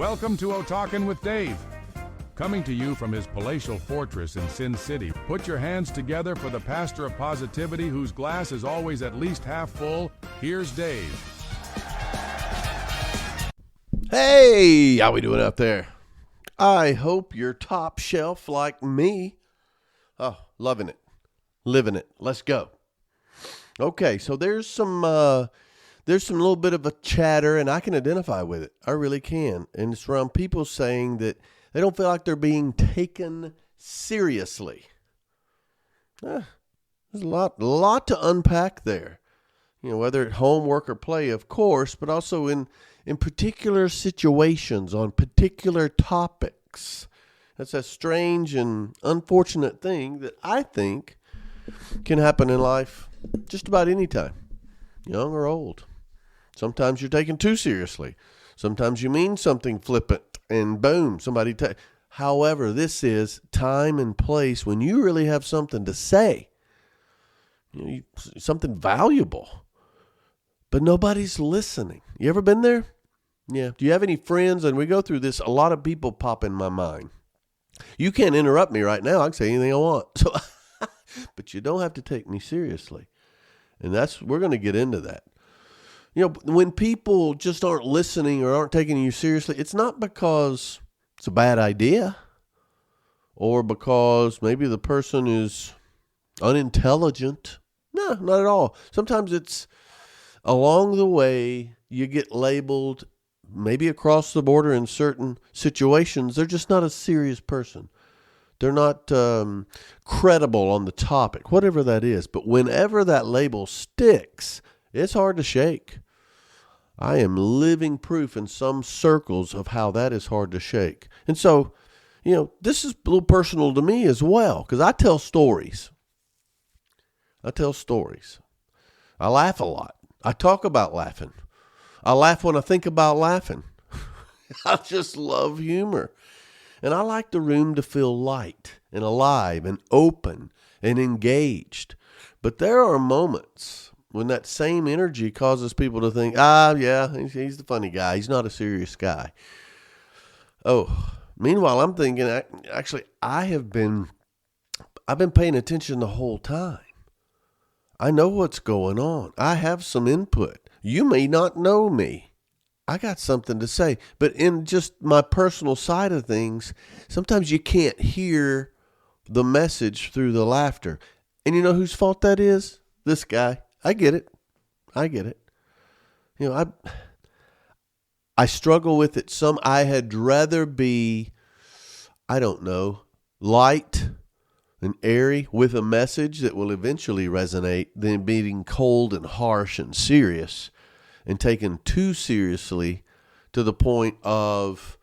Welcome to O-Talkin' with Dave. Coming to you from his palatial fortress in Sin City, put your hands together for the pastor of positivity whose glass is always at least half full. Here's Dave. Hey, how we doing out there? I hope you're top shelf like me. Oh, loving it, living it. Let's go. Okay, so there's some little bit of a chatter, and I can identify with it. I really can. And it's around people saying that they don't feel like they're being taken seriously. There's a lot to unpack there. You know, whether at home, work, or play, of course, but also in particular situations, on particular topics. That's a strange and unfortunate thing that I think can happen in life just about any time, young or old. Sometimes you're taken too seriously. Sometimes you mean something flippant and boom, somebody However, this is time and place when you really have something to say, something valuable, but nobody's listening. You ever been there? Yeah. Do you have any friends? And we go through this. A lot of people pop in my mind. You can't interrupt me right now. I can say anything I want. So, but you don't have to take me seriously. And we're going to get into that. You know, when people just aren't listening or aren't taking you seriously, it's not because it's a bad idea or because maybe the person is unintelligent. No, not at all. Sometimes it's along the way you get labeled, maybe across the border in certain situations, they're just not a serious person. They're not credible on the topic, whatever that is. But whenever that label sticks, it's hard to shake. I am living proof in some circles of how that is hard to shake. And so, you know, this is a little personal to me as well, because I tell stories. I laugh a lot. I talk about laughing. I laugh when I think about laughing. I just love humor. And I like the room to feel light and alive and open and engaged. But there are moments when that same energy causes people to think, yeah, he's the funny guy. He's not a serious guy. Oh, meanwhile, I'm thinking, actually, I've been paying attention the whole time. I know what's going on. I have some input. You may not know me. I got something to say. But in just my personal side of things, sometimes you can't hear the message through the laughter. And you know whose fault that is? This guy. I get it. You know, I struggle with it some. I had rather be, I don't know, light and airy with a message that will eventually resonate than being cold and harsh and serious and taken too seriously to the point of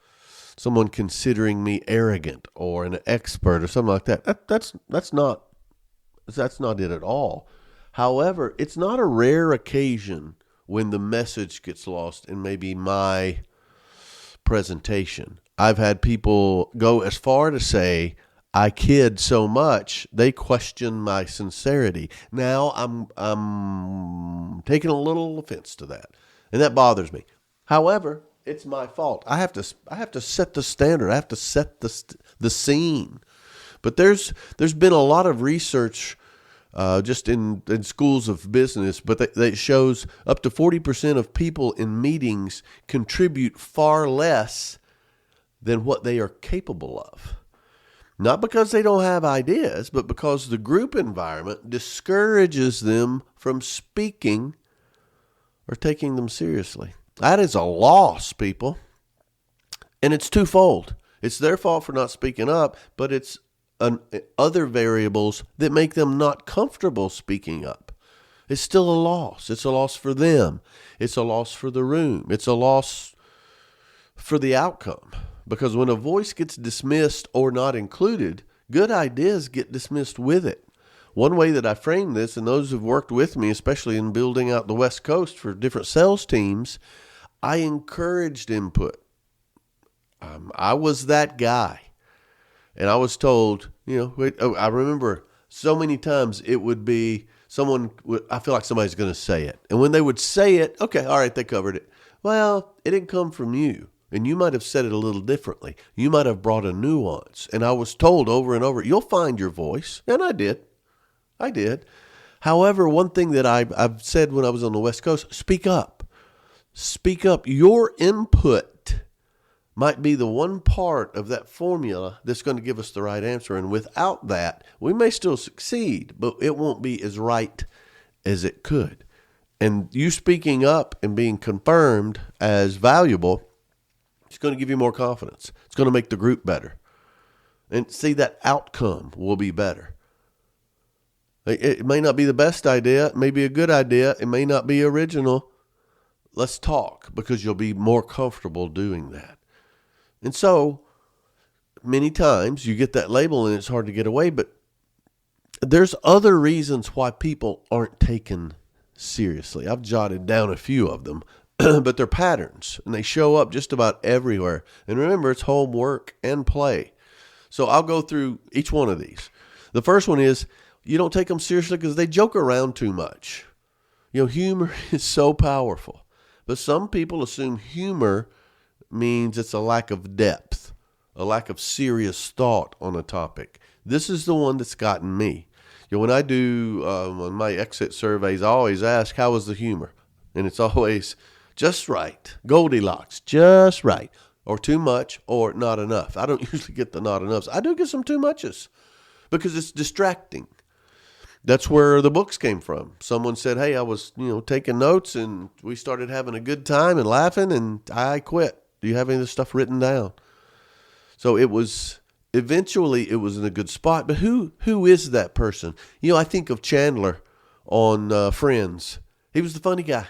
someone considering me arrogant or an expert or something like that. That's not it at all. However, it's not a rare occasion when the message gets lost in maybe my presentation. I've had people go as far to say, I kid so much, they question my sincerity. Now I'm taking a little offense to that, and that bothers me. However, it's my fault. I have to set the standard. I have to set the scene. But there's been a lot of research just in schools of business, but that shows up to 40% of people in meetings contribute far less than what they are capable of. Not because they don't have ideas, but because the group environment discourages them from speaking or taking them seriously. That is a loss, people. And it's twofold. It's their fault for not speaking up, but it's other variables that make them not comfortable speaking up. It's still a loss. It's a loss for them. It's a loss for the room. It's a loss for the outcome. Because when a voice gets dismissed or not included, good ideas get dismissed with it. One way that I frame this, and those who've worked with me, especially in building out the West Coast for different sales teams, I encouraged input. I was that guy. And I was told, I remember so many times it would be I feel like somebody's going to say it. And when they would say it, okay, all right, they covered it. Well, it didn't come from you. And you might have said it a little differently. You might have brought a nuance. And I was told over and over, you'll find your voice. And I did. I did. However, one thing that I've said when I was on the West Coast, speak up. Speak up. Your input might be the one part of that formula that's going to give us the right answer. And without that, we may still succeed, but it won't be as right as it could. And you speaking up and being confirmed as valuable, it's going to give you more confidence. It's going to make the group better. And see, that outcome will be better. It may not be the best idea. It may be a good idea. It may not be original. Let's talk, because you'll be more comfortable doing that. And so many times you get that label and it's hard to get away, but there's other reasons why people aren't taken seriously. I've jotted down a few of them, but they're patterns and they show up just about everywhere. And remember, it's homework and play. So I'll go through each one of these. The first one is you don't take them seriously because they joke around too much. You know, humor is so powerful, but some people assume humor means it's a lack of depth, a lack of serious thought on a topic. This is the one that's gotten me. You know, when I do on my exit surveys, I always ask, how was the humor? And it's always just right, Goldilocks, just right, or too much, or not enough. I don't usually get the not enoughs. I do get some too muches because it's distracting. That's where the books came from. Someone said, hey, I was, taking notes and we started having a good time and laughing and I quit. Do you have any of this stuff written down? So eventually it was in a good spot, but who is that person? I think of Chandler on Friends. He was the funny guy.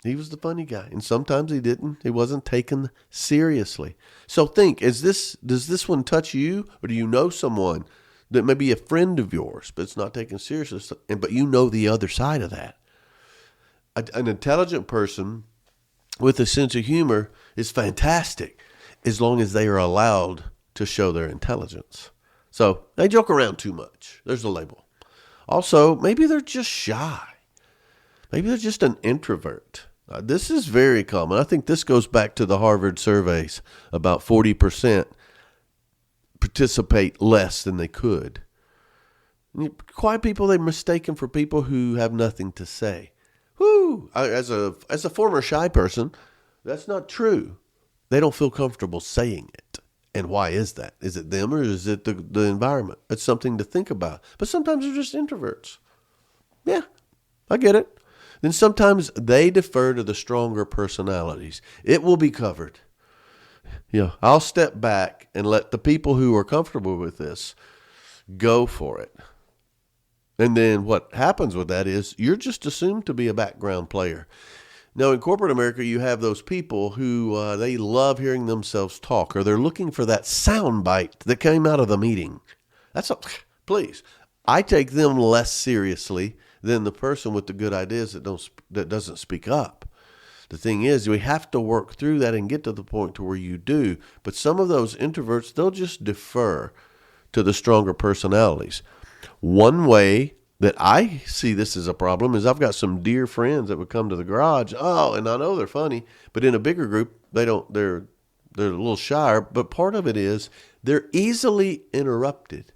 And sometimes he wasn't taken seriously. So think, does this one touch you, or do you know someone that may be a friend of yours, but it's not taken seriously, but you know the other side of that? An intelligent person with a sense of humor is fantastic as long as they are allowed to show their intelligence. So they joke around too much. There's a label. Also, maybe they're just shy. Maybe they're just an introvert. This is very common. I think this goes back to the Harvard surveys. About 40% participate less than they could. Quiet people, they're mistaken for people who have nothing to say. As a former shy person, that's not true. They don't feel comfortable saying it. And why is that? Is it them or is it the environment? It's something to think about. But sometimes they're just introverts. Yeah, I get it. Then sometimes they defer to the stronger personalities. It will be covered. I'll step back and let the people who are comfortable with this go for it. And then what happens with that is you're just assumed to be a background player. Now, in corporate America, you have those people who they love hearing themselves talk, or they're looking for that sound bite that came out of the meeting. Please. I take them less seriously than the person with the good ideas that doesn't speak up. The thing is, we have to work through that and get to the point to where you do. But some of those introverts, they'll just defer to the stronger personalities. One way that I see this as a problem is I've got some dear friends that would come to the garage. Oh, and I know they're funny, but in a bigger group, they're a little shyer. But part of it is they're easily interrupted.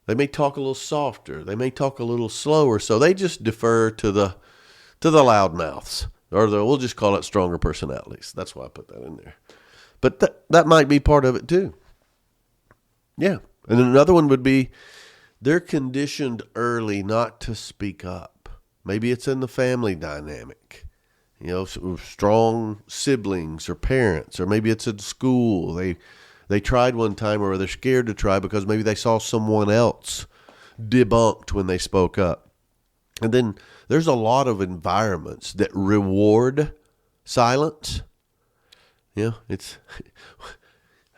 They may talk a little softer. They may talk a little slower. So they just defer to the loudmouths, or we'll just call it stronger personalities. That's why I put that in there. But that might be part of it too. Yeah. And then another one would be they're conditioned early not to speak up. Maybe it's in the family dynamic. Strong siblings or parents, or maybe it's in school. They tried one time, or they're scared to try because maybe they saw someone else debunked when they spoke up. And then there's a lot of environments that reward silence.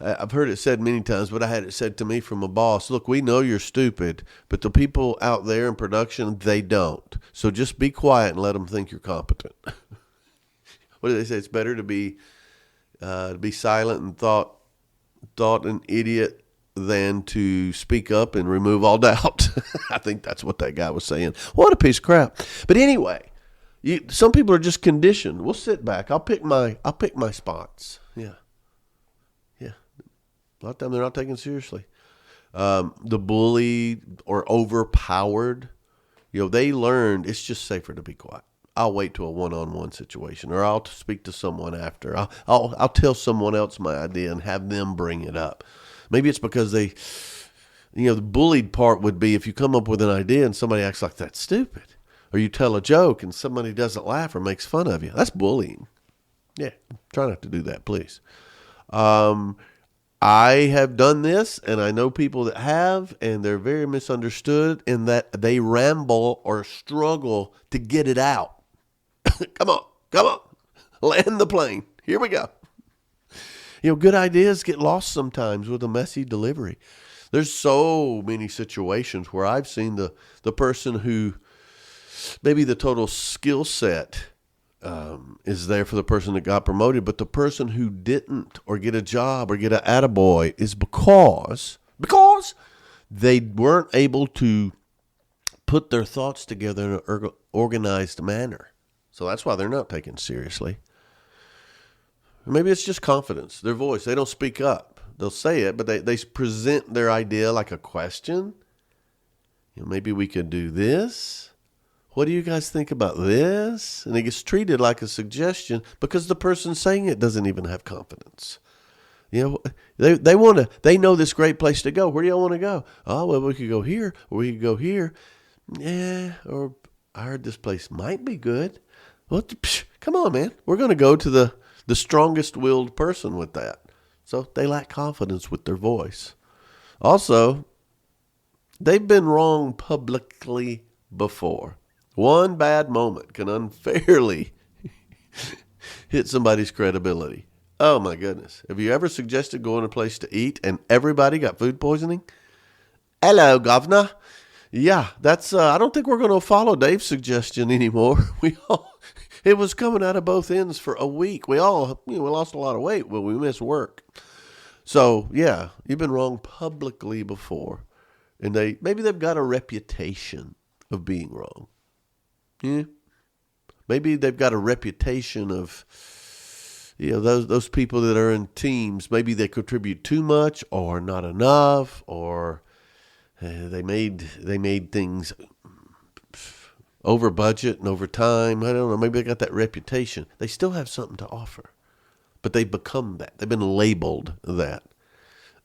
I've heard it said many times, but I had it said to me from a boss, look, we know you're stupid, but the people out there in production, they don't. So just be quiet and let them think you're competent. What do they say? It's better to be silent and thought an idiot than to speak up and remove all doubt. I think that's what that guy was saying. What a piece of crap. But anyway, Some people are just conditioned. We'll sit back. I'll pick my spots. Yeah. Yeah. A lot of time they're not taken seriously. The bully or overpowered, they learned it's just safer to be quiet. I'll wait to a one-on-one situation, or I'll speak to someone after. I'll tell someone else my idea and have them bring it up. Maybe it's because the bullied part would be if you come up with an idea and somebody acts like that's stupid, or you tell a joke and somebody doesn't laugh or makes fun of you. That's bullying. Yeah, try not to do that, please. I have done this, and I know people that have, and they're very misunderstood in that they ramble or struggle to get it out. Come on, land the plane. Here we go. Good ideas get lost sometimes with a messy delivery. There's so many situations where I've seen the person who maybe the total skill set is there for the person that got promoted, but the person who didn't or get a job or get an attaboy is because they weren't able to put their thoughts together in an organized manner. So that's why they're not taken seriously. Maybe it's just confidence, their voice. They don't speak up. They'll say it, but they present their idea like a question. Maybe we could do this. What do you guys think about this? And it gets treated like a suggestion because the person saying it doesn't even have confidence. They know this great place to go. Where do y'all want to go? Oh, well, we could go here, or we could go here. Yeah, or I heard this place might be good. Well, come on, man. We're going to go to the strongest-willed person with that. So they lack confidence with their voice. Also, they've been wrong publicly before. One bad moment can unfairly hit somebody's credibility. Oh, my goodness. Have you ever suggested going to a place to eat and everybody got food poisoning? Hello, governor. Yeah, that's. I don't think we're going to follow Dave's suggestion anymore. It was coming out of both ends for a week. We lost a lot of weight, but we missed work. So, yeah, you've been wrong publicly before. And maybe they've got a reputation of being wrong. Yeah. Maybe they've got a reputation of, those people that are in teams. Maybe they contribute too much or not enough, or they made things over budget and over time. I don't know. Maybe they got that reputation. They still have something to offer, but they've become that. They've been labeled that.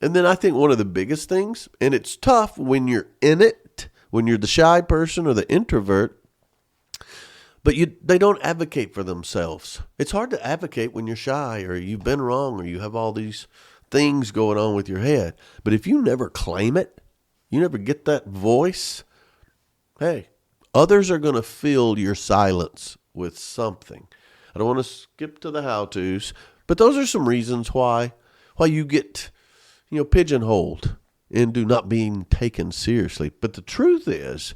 And then I think one of the biggest things, and it's tough when you're in it, when you're the shy person or the introvert, but they don't advocate for themselves. It's hard to advocate when you're shy or you've been wrong or you have all these things going on with your head. But if you never claim it, you never get that voice, hey, others are going to fill your silence with something. I don't want to skip to the how-tos, but those are some reasons why you get, pigeonholed into not being taken seriously. But the truth is,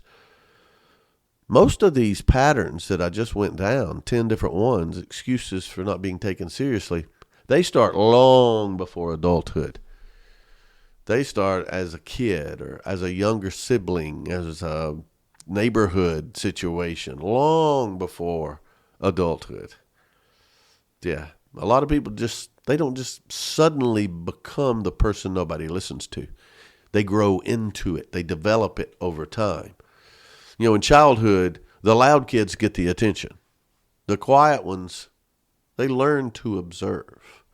most of these patterns that I just went down, 10 different ones, excuses for not being taken seriously, they start long before adulthood. They start as a kid or as a younger sibling, as a neighborhood situation, long before adulthood. Yeah, a lot of people they don't just suddenly become the person nobody listens to. They grow into it. They develop it over time. In childhood, the loud kids get the attention. The quiet ones, they learn to observe.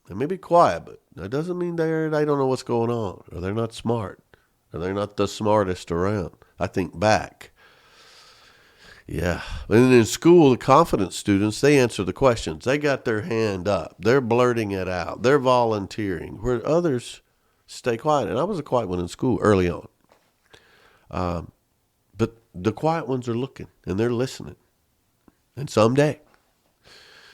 They may be quiet, but that doesn't mean they don't know what's going on, or they're not smart, or they're not the smartest around. I think back. Yeah. And in school, the confident students, they answer the questions. They got their hand up. They're blurting it out. They're volunteering, where others stay quiet. And I was a quiet one in school early on. But the quiet ones are looking, and they're listening. And someday.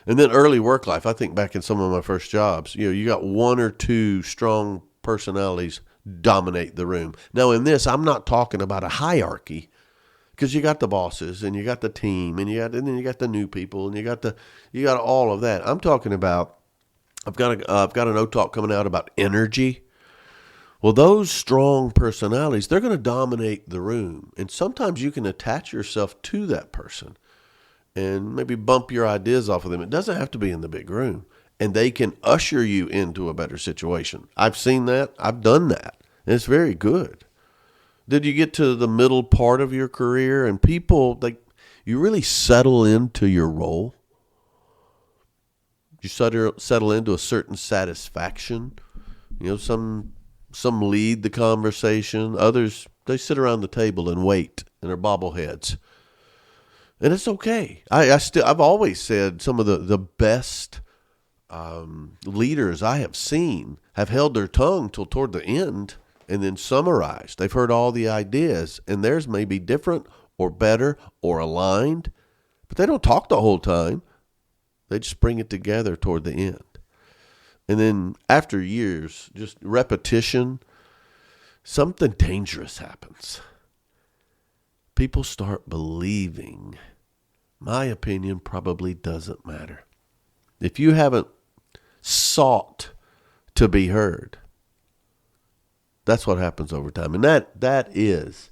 And then early work life, I think back in some of my first jobs, you got one or two strong personalities dominate the room. Now in this, I'm not talking about a hierarchy, because you got the bosses and you got the team and then you got the new people and you got all of that. I'm talking about, I've got an O-Talk coming out about energy, Well, those strong personalities, they're going to dominate the room. And sometimes you can attach yourself to that person and maybe bump your ideas off of them. It doesn't have to be in the big room. And they can usher you into a better situation. I've seen that. I've done that. And it's very good. Did you get to the middle part of your career and people, you really settle into your role? You settle into a certain satisfaction. Some lead the conversation. Others, they sit around the table and wait, and they're bobbleheads. And it's okay. I've always said some of the best leaders I have seen have held their tongue till toward the end and then summarized. They've heard all the ideas, and theirs may be different or better or aligned, but they don't talk the whole time. They just bring it together toward the end. And then after years, just repetition, something dangerous happens. People start believing, my opinion probably doesn't matter. If you haven't sought to be heard, that's what happens over time. And that is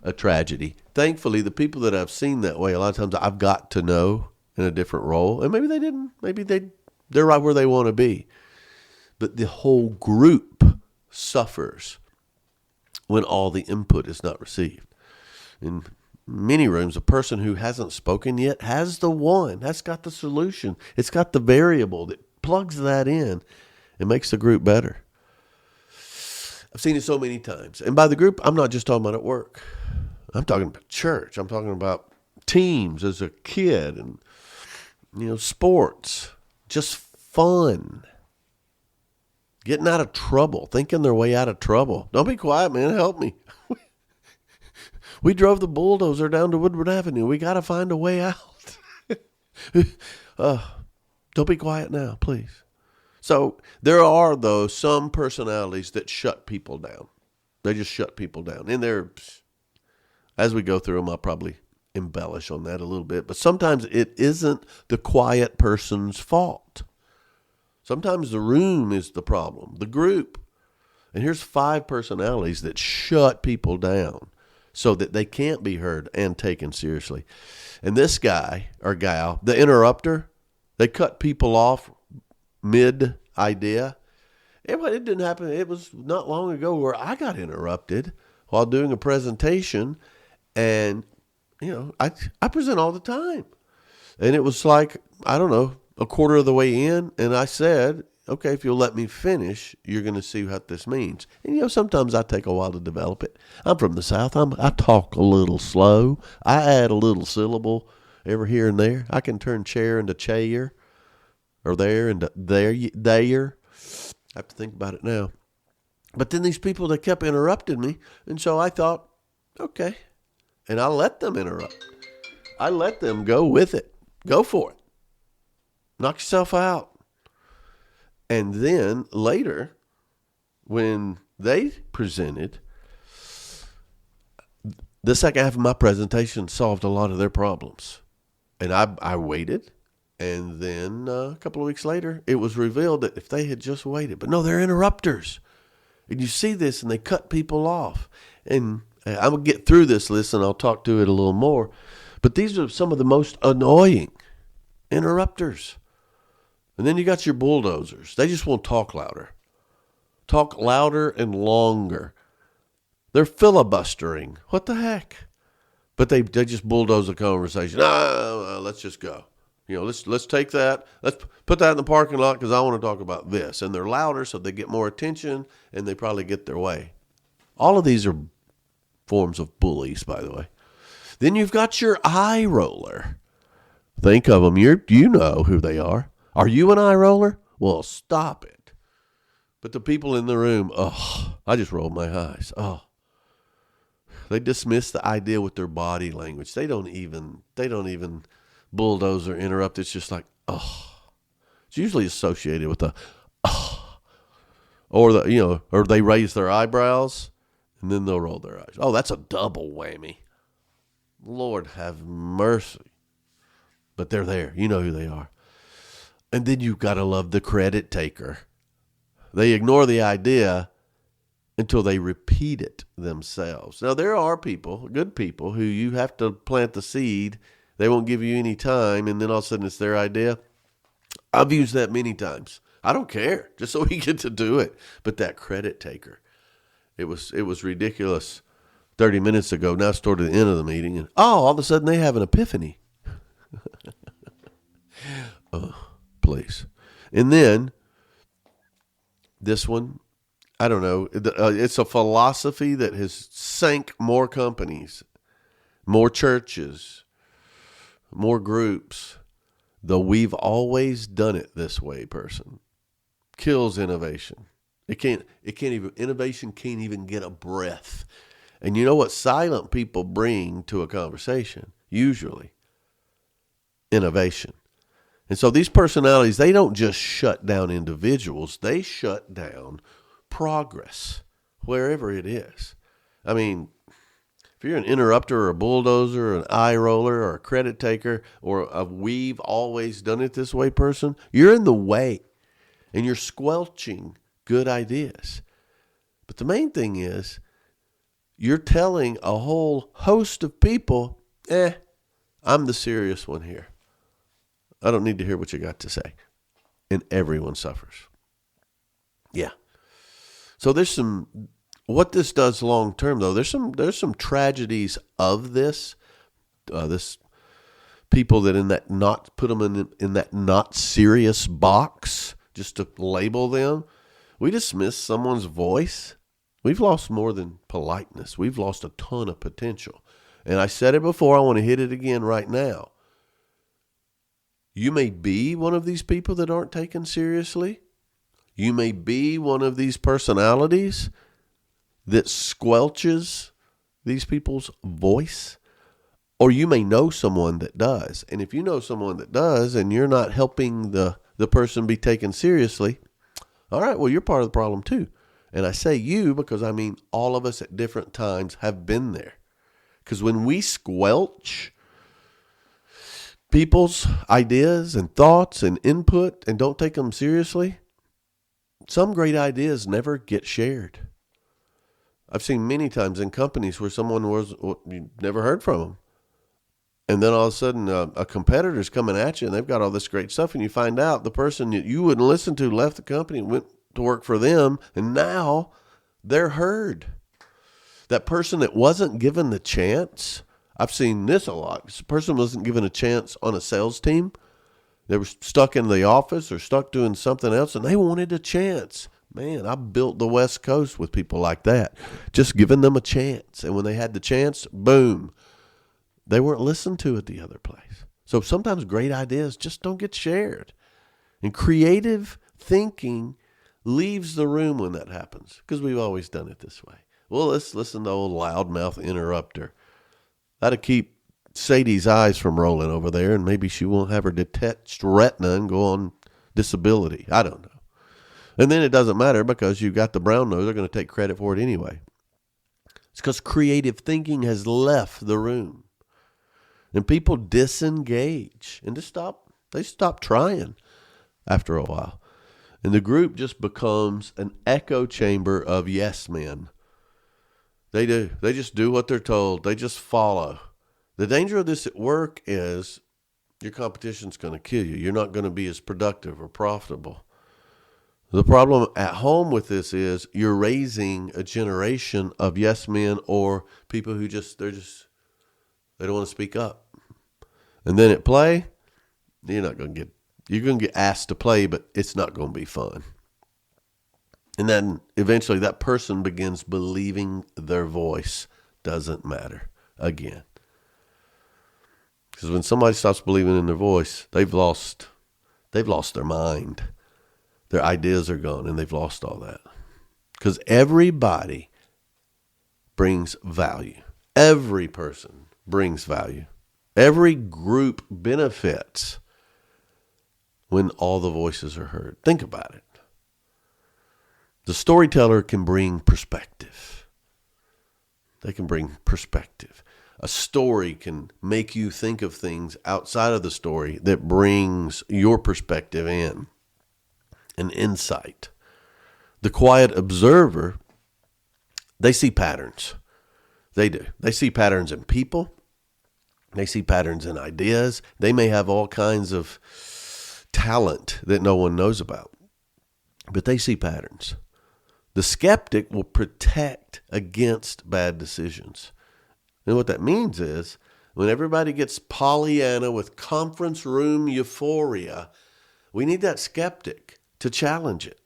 a tragedy. Thankfully, the people that I've seen that way, a lot of times I've got to know in a different role. And maybe they didn't. Maybe they're right where they want to be. But the whole group suffers when all the input is not received. In many rooms, a person who hasn't spoken yet has got the solution. It's got the variable that plugs that in and makes the group better. I've seen it so many times. And by the group, I'm not just talking about at work. I'm talking about church. I'm talking about teams as a kid and, sports. Just fun. Getting out of trouble. Thinking their way out of trouble. Don't be quiet, man. Help me. We drove the bulldozer down to Woodward Avenue. We got to find a way out. Don't be quiet now, please. So there are, though, some personalities that shut people down. They just shut people down. And as we go through them, I'll probably embellish on that a little bit. But sometimes it isn't the quiet person's fault. Sometimes the room is the problem, the group. And here's 5 personalities that shut people down so that they can't be heard and taken seriously. And this guy or gal, the interrupter, they cut people off mid-idea. It didn't happen. It was not long ago where I got interrupted while doing a presentation. And, I present all the time. And it was like, I don't know, a quarter of the way in. And I said, okay, if you'll let me finish, you're going to see what this means. And, sometimes I take a while to develop it. I'm from the South. I talk a little slow. I add a little syllable every here and there. I can turn chair into chair or there into there. I have to think about it now. But then these people, they kept interrupting me. And so I thought, okay. And I let them interrupt. I let them go with it. Go for it. Knock yourself out. And then later, when they presented, the second half of my presentation solved a lot of their problems. And I waited. And then a couple of weeks later, it was revealed that if they had just waited. But no, they're interrupters. And you see this, and they cut people off. And I'm going to get through this list, and I'll talk to it a little more. But these are some of the most annoying interrupters. And then you got your bulldozers. They just want to talk louder. Talk louder and longer. They're filibustering. What the heck? But they just bulldoze the conversation. Let's just go. Let's take that. Let's put that in the parking lot because I want to talk about this. And they're louder so they get more attention and they probably get their way. All of these are forms of bullies, by the way. Then you've got your eye roller. Think of them. You know who they are. Are you an eye roller? Well, stop it. But the people in the room, I just rolled my eyes. They dismiss the idea with their body language. They don't even bulldoze or interrupt. It's just like, It's usually associated with or they raise their eyebrows and then they'll roll their eyes. That's a double whammy. Lord have mercy. But they're there. You know who they are. And then you've got to love the credit taker. They ignore the idea until they repeat it themselves. Now, there are people, good people, who you have to plant the seed. They won't give you any time, and then all of a sudden it's their idea. I've used that many times. I don't care, just so we get to do it. But that credit taker, it was ridiculous 30 minutes ago. Now it's toward the end of the meeting, and all of a sudden they have an epiphany. Please. And then this one, I don't know. It's a philosophy that has sank more companies, more churches, more groups. The "we've always done it this way" person kills innovation. Innovation can't even get a breath. And you know what silent people bring to a conversation? Usually innovation. And so these personalities, they don't just shut down individuals, they shut down progress, wherever it is. I mean, if you're an interrupter or a bulldozer or an eye roller or a credit taker or a "we've always done it this way" person, you're in the way and you're squelching good ideas. But the main thing is you're telling a whole host of people, I'm the serious one here. I don't need to hear what you got to say. And everyone suffers. Yeah. So what this does long term, though, there's some tragedies of this. This people that put them in that not serious box just to label them. We dismiss someone's voice. We've lost more than politeness. We've lost a ton of potential. And I said it before. I want to hit it again right now. You may be one of these people that aren't taken seriously. You may be one of these personalities that squelches these people's voice. Or you may know someone that does. And if you know someone that does and you're not helping the person be taken seriously, all right, well, you're part of the problem too. And I say you because I mean all of us at different times have been there. Because when we squelch people's ideas and thoughts and input and don't take them seriously, some great ideas never get shared. I've seen many times in companies where someone you never heard from them. And then all of a sudden a competitor's coming at you and they've got all this great stuff, and you find out the person that you wouldn't listen to left the company and went to work for them, and now they're heard. That person that wasn't given the chance, I've seen this a lot. This person wasn't given a chance on a sales team. They were stuck in the office or stuck doing something else, and they wanted a chance. Man, I built the West Coast with people like that, just giving them a chance. And when they had the chance, boom, they weren't listened to at the other place. So sometimes great ideas just don't get shared. And creative thinking leaves the room when that happens, because we've always done it this way. Well, let's listen to old loudmouth interrupter. That'll keep Sadie's eyes from rolling over there, and maybe she won't have her detached retina and go on disability. I don't know. And then it doesn't matter because you got the brown nose. They're going to take credit for it anyway. It's because creative thinking has left the room. And people disengage and they stop trying after a while. And the group just becomes an echo chamber of yes men. They do. They just do what they're told. They just follow. The danger of this at work is your competition's going to kill you. You're not going to be as productive or profitable. The problem at home with this is you're raising a generation of yes men or people who they don't want to speak up. And then at play, you're going to get asked to play, but it's not going to be fun. And then eventually that person begins believing their voice doesn't matter again. Because when somebody stops believing in their voice, they've lost their mind. Their ideas are gone, and they've lost all that. Because everybody brings value. Every person brings value. Every group benefits when all the voices are heard. Think about it. The storyteller can bring perspective. They can bring perspective. A story can make you think of things outside of the story that brings your perspective in, an insight. The quiet observer They see patterns. They do. They see patterns in people. They see patterns in ideas. They may have all kinds of talent that no one knows about, but they see patterns. The skeptic will protect against bad decisions. And what that means is when everybody gets Pollyanna with conference room euphoria, we need that skeptic to challenge it.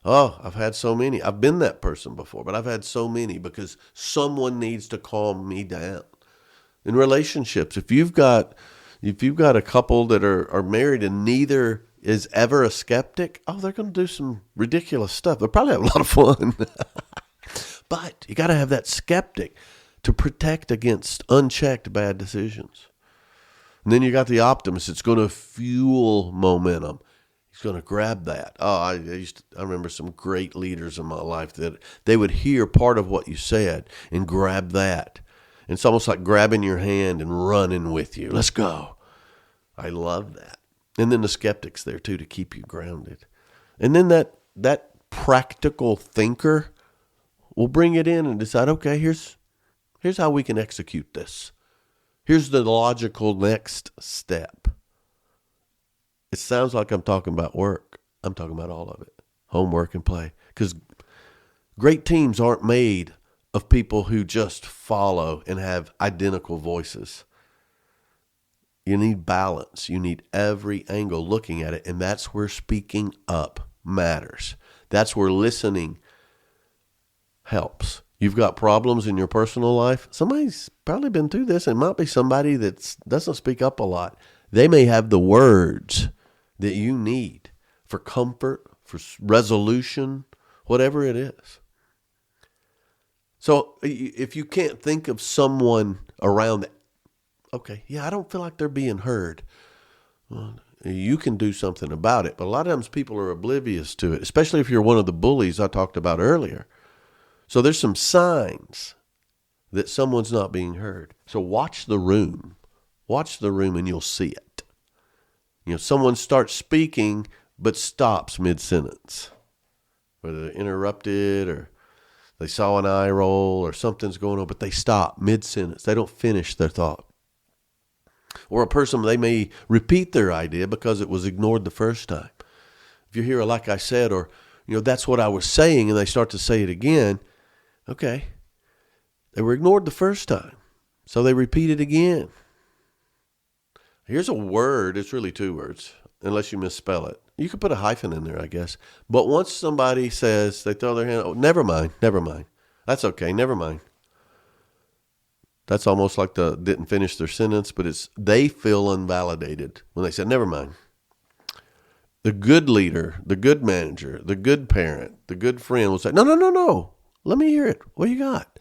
Oh, I've had so many. I've been that person before, but I've had so many because someone needs to calm me down. In relationships, if you've got a couple that are married and neither is ever a skeptic, they're going to do some ridiculous stuff. They'll probably have a lot of fun. But you got to have that skeptic to protect against unchecked bad decisions. And then you got the optimist. It's going to fuel momentum. He's going to grab that. I remember some great leaders in my life that they would hear part of what you said and grab that. And it's almost like grabbing your hand and running with you. Let's go. I love that. And then the skeptic's there too to keep you grounded. And then that practical thinker will bring it in and decide, okay, here's how we can execute this. Here's the logical next step. It sounds like I'm talking about work. I'm talking about all of it. Homework and play. Because great teams aren't made of people who just follow and have identical voices. You need balance. You need every angle looking at it. And that's where speaking up matters. That's where listening helps. You've got problems in your personal life. Somebody's probably been through this. It might be somebody that doesn't speak up a lot. They may have the words that you need for comfort, for resolution, whatever it is. So if you can't think of someone around that, okay, I don't feel like they're being heard. Well, you can do something about it. But a lot of times people are oblivious to it, especially if you're one of the bullies I talked about earlier. So there's some signs that someone's not being heard. So watch the room. Watch the room and you'll see it. Someone starts speaking but stops mid-sentence. Whether they're interrupted or they saw an eye roll or something's going on, but they stop mid-sentence. They don't finish their thought. Or a person, they may repeat their idea because it was ignored the first time. If you hear, like I said, or, that's what I was saying, and they start to say it again, okay, they were ignored the first time, so they repeat it again. Here's a word. It's really two words, unless you misspell it. You could put a hyphen in there, I guess. But once somebody says, they throw their hand, never mind. That's okay, never mind. That's almost like didn't finish their sentence, but they feel invalidated when they said, never mind. The good leader, the good manager, the good parent, the good friend will say, no. Let me hear it. What do you got?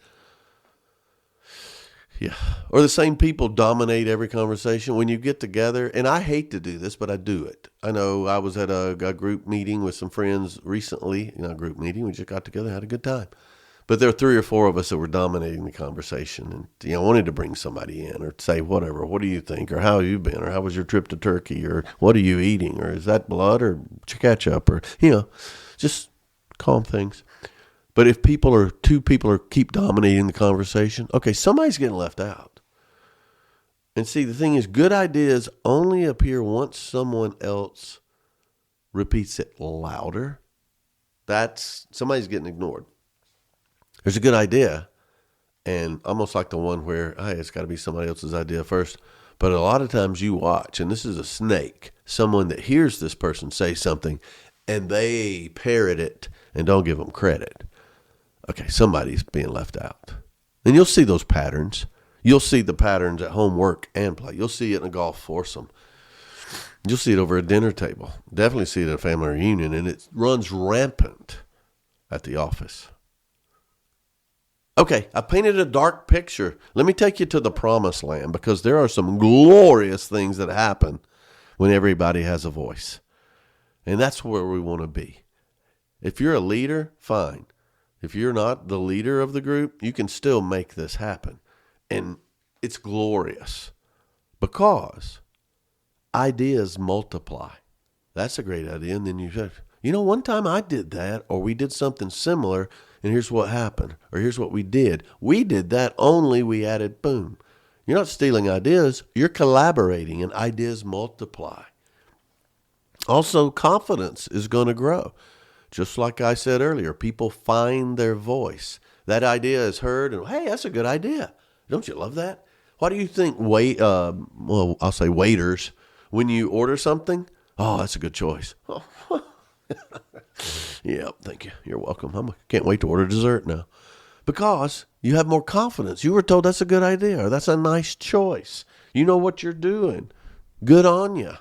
Yeah. Or the same people dominate every conversation when you get together. And I hate to do this, but I do it. I know I was at a group meeting with some friends recently. Not a group meeting. We just got together, had a good time. But there were 3 or 4 of us that were dominating the conversation and, wanted to bring somebody in or say whatever. What do you think? Or how have you been? Or how was your trip to Turkey? Or what are you eating? Or is that blood or ketchup? Or, just calm things. But if two people keep dominating the conversation, okay, somebody's getting left out. And see, the thing is, good ideas only appear once someone else repeats it louder. Somebody's getting ignored. There's a good idea, and almost like the one where, hey, it's got to be somebody else's idea first. But a lot of times you watch, and this is a snake, someone that hears this person say something, and they parrot it and don't give them credit. Okay, somebody's being left out. And you'll see those patterns. You'll see the patterns at home, work, and play. You'll see it in a golf foursome. You'll see it over a dinner table. Definitely see it at a family reunion, and it runs rampant at the office. Okay, I painted a dark picture. Let me take you to the promised land because there are some glorious things that happen when everybody has a voice. And that's where we want to be. If you're a leader, fine. If you're not the leader of the group, you can still make this happen. And it's glorious because ideas multiply. That's a great idea. And then One time I did that, or we did something similar, and here's what happened, or here's what we did. We did that, only we added boom. You're not stealing ideas. You're collaborating, and ideas multiply. Also, confidence is going to grow. Just like I said earlier, people find their voice. That idea is heard, and hey, that's a good idea. Don't you love that? Why do you think I'll say waiters, when you order something, oh, that's a good choice. Oh. Yeah, thank you. You're welcome. I can't wait to order dessert now. Because you have more confidence. You were told that's a good idea, or that's a nice choice. You know what you're doing. Good on you.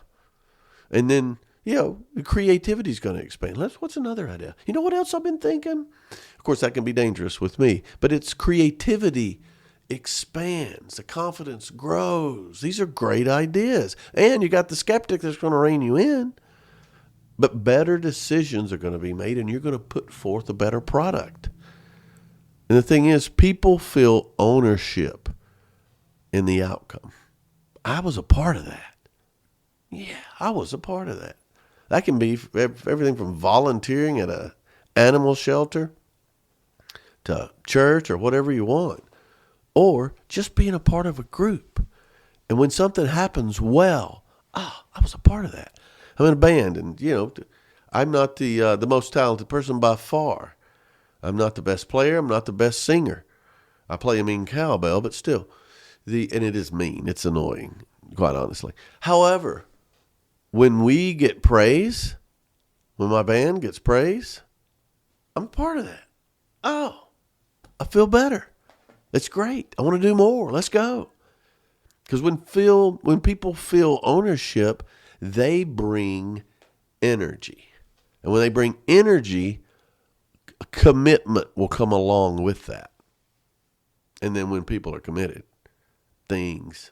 And then, the creativity is going to expand. What's another idea? You know what else I've been thinking? Of course, that can be dangerous with me, but it's creativity expands. The confidence grows. These are great ideas. And you got the skeptic that's going to rein you in. But better decisions are going to be made, and you're going to put forth a better product. And the thing is, people feel ownership in the outcome. I was a part of that. Yeah, I was a part of that. That can be everything from volunteering at an animal shelter to church or whatever you want. Or just being a part of a group. And when something happens well, I was a part of that. I'm in a band, and, I'm not the most talented person by far. I'm not the best player. I'm not the best singer. I play a mean cowbell, but still. And it is mean. It's annoying, quite honestly. However, when we get praise, when my band gets praise, I'm part of that. Oh, I feel better. It's great. I want to do more. Let's go. Because when people feel ownership, they bring energy. And when they bring energy, a commitment will come along with that. And then when people are committed, things,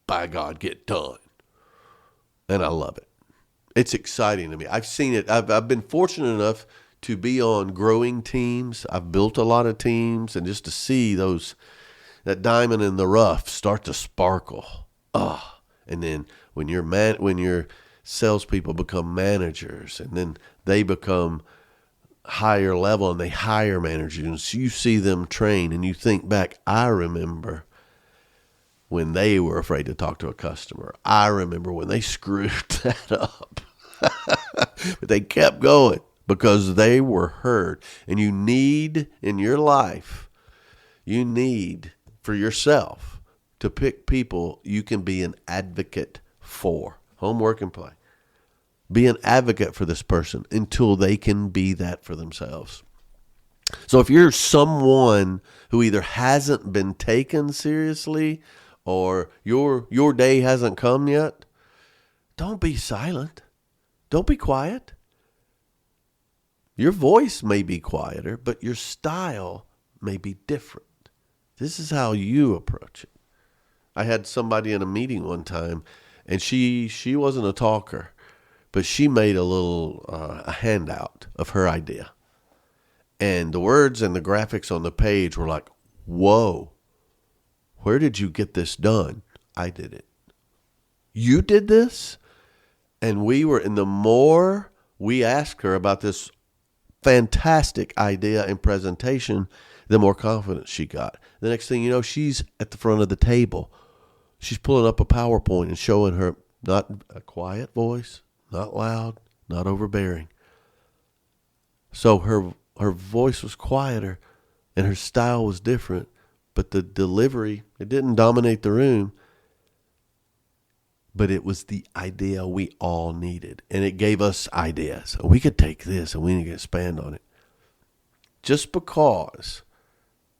by God, get done. And I love it. It's exciting to me. I've seen it. I've been fortunate enough to be on growing teams. I've built a lot of teams, and just to see that diamond in the rough start to sparkle. And then when your salespeople become managers, and then they become higher level and they hire managers, and so you see them train, and you think back, I remember when they were afraid to talk to a customer. I remember when they screwed that up. But they kept going because they were heard. And you need in your life, for yourself, to pick people you can be an advocate for. Homework and play. Be an advocate for this person until they can be that for themselves. So if you're someone who either hasn't been taken seriously or your day hasn't come yet, don't be silent. Don't be quiet. Your voice may be quieter, but your style may be different. This is how you approach it. I had somebody in a meeting one time, and she wasn't a talker, but she made a handout of her idea. And the words and the graphics on the page were like, whoa, where did you get this done? I did it. You did this? And the more we asked her about this fantastic idea and presentation, the more confidence she got. The next thing you know, she's at the front of the table. She's pulling up a PowerPoint and showing her, not a quiet voice, not loud, not overbearing. So her voice was quieter and her style was different, but the delivery, it didn't dominate the room, but it was the idea we all needed. And it gave us ideas. We could take this and we need to expand on it. Just because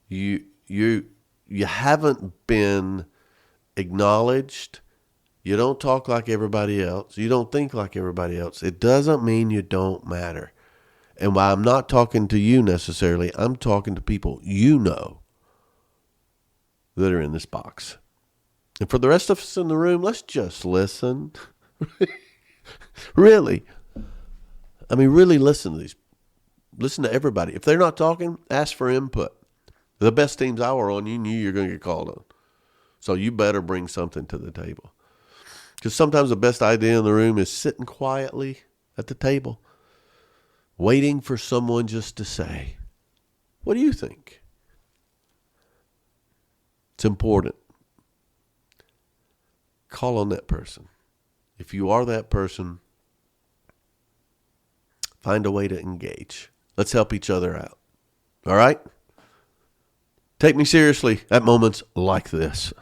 you haven't been acknowledged, you don't talk like everybody else, you don't think like everybody else, it doesn't mean you don't matter. And while I'm not talking to you necessarily, I'm talking to people you know that are in this box. And for the rest of us in the room, let's just listen. Really. I mean, really listen to these. Listen to everybody. If they're not talking, ask for input. The best teams I were on, you knew you're going to get called on. So you better bring something to the table. Because sometimes the best idea in the room is sitting quietly at the table. waiting for someone just to say, what do you think? It's important. Call on that person. If you are that person, find a way to engage. Let's help each other out. All right? Take me seriously at moments like this.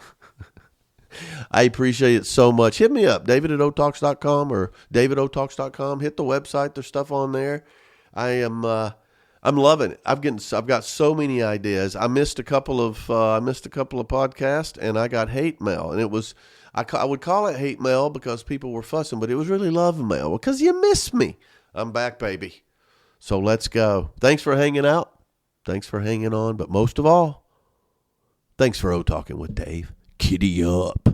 I appreciate it so much. Hit me up, david@otalks.com or davidotalks.com. Hit the website. There's stuff on there. I'm loving it. I've got so many ideas. I missed a couple of podcasts, and I got hate mail, and it was I would call it hate mail because people were fussing, but it was really love mail because you miss me. I'm back, baby. So let's go. Thanks for hanging out. Thanks for hanging on, but most of all, thanks for talking with Dave. Giddy up.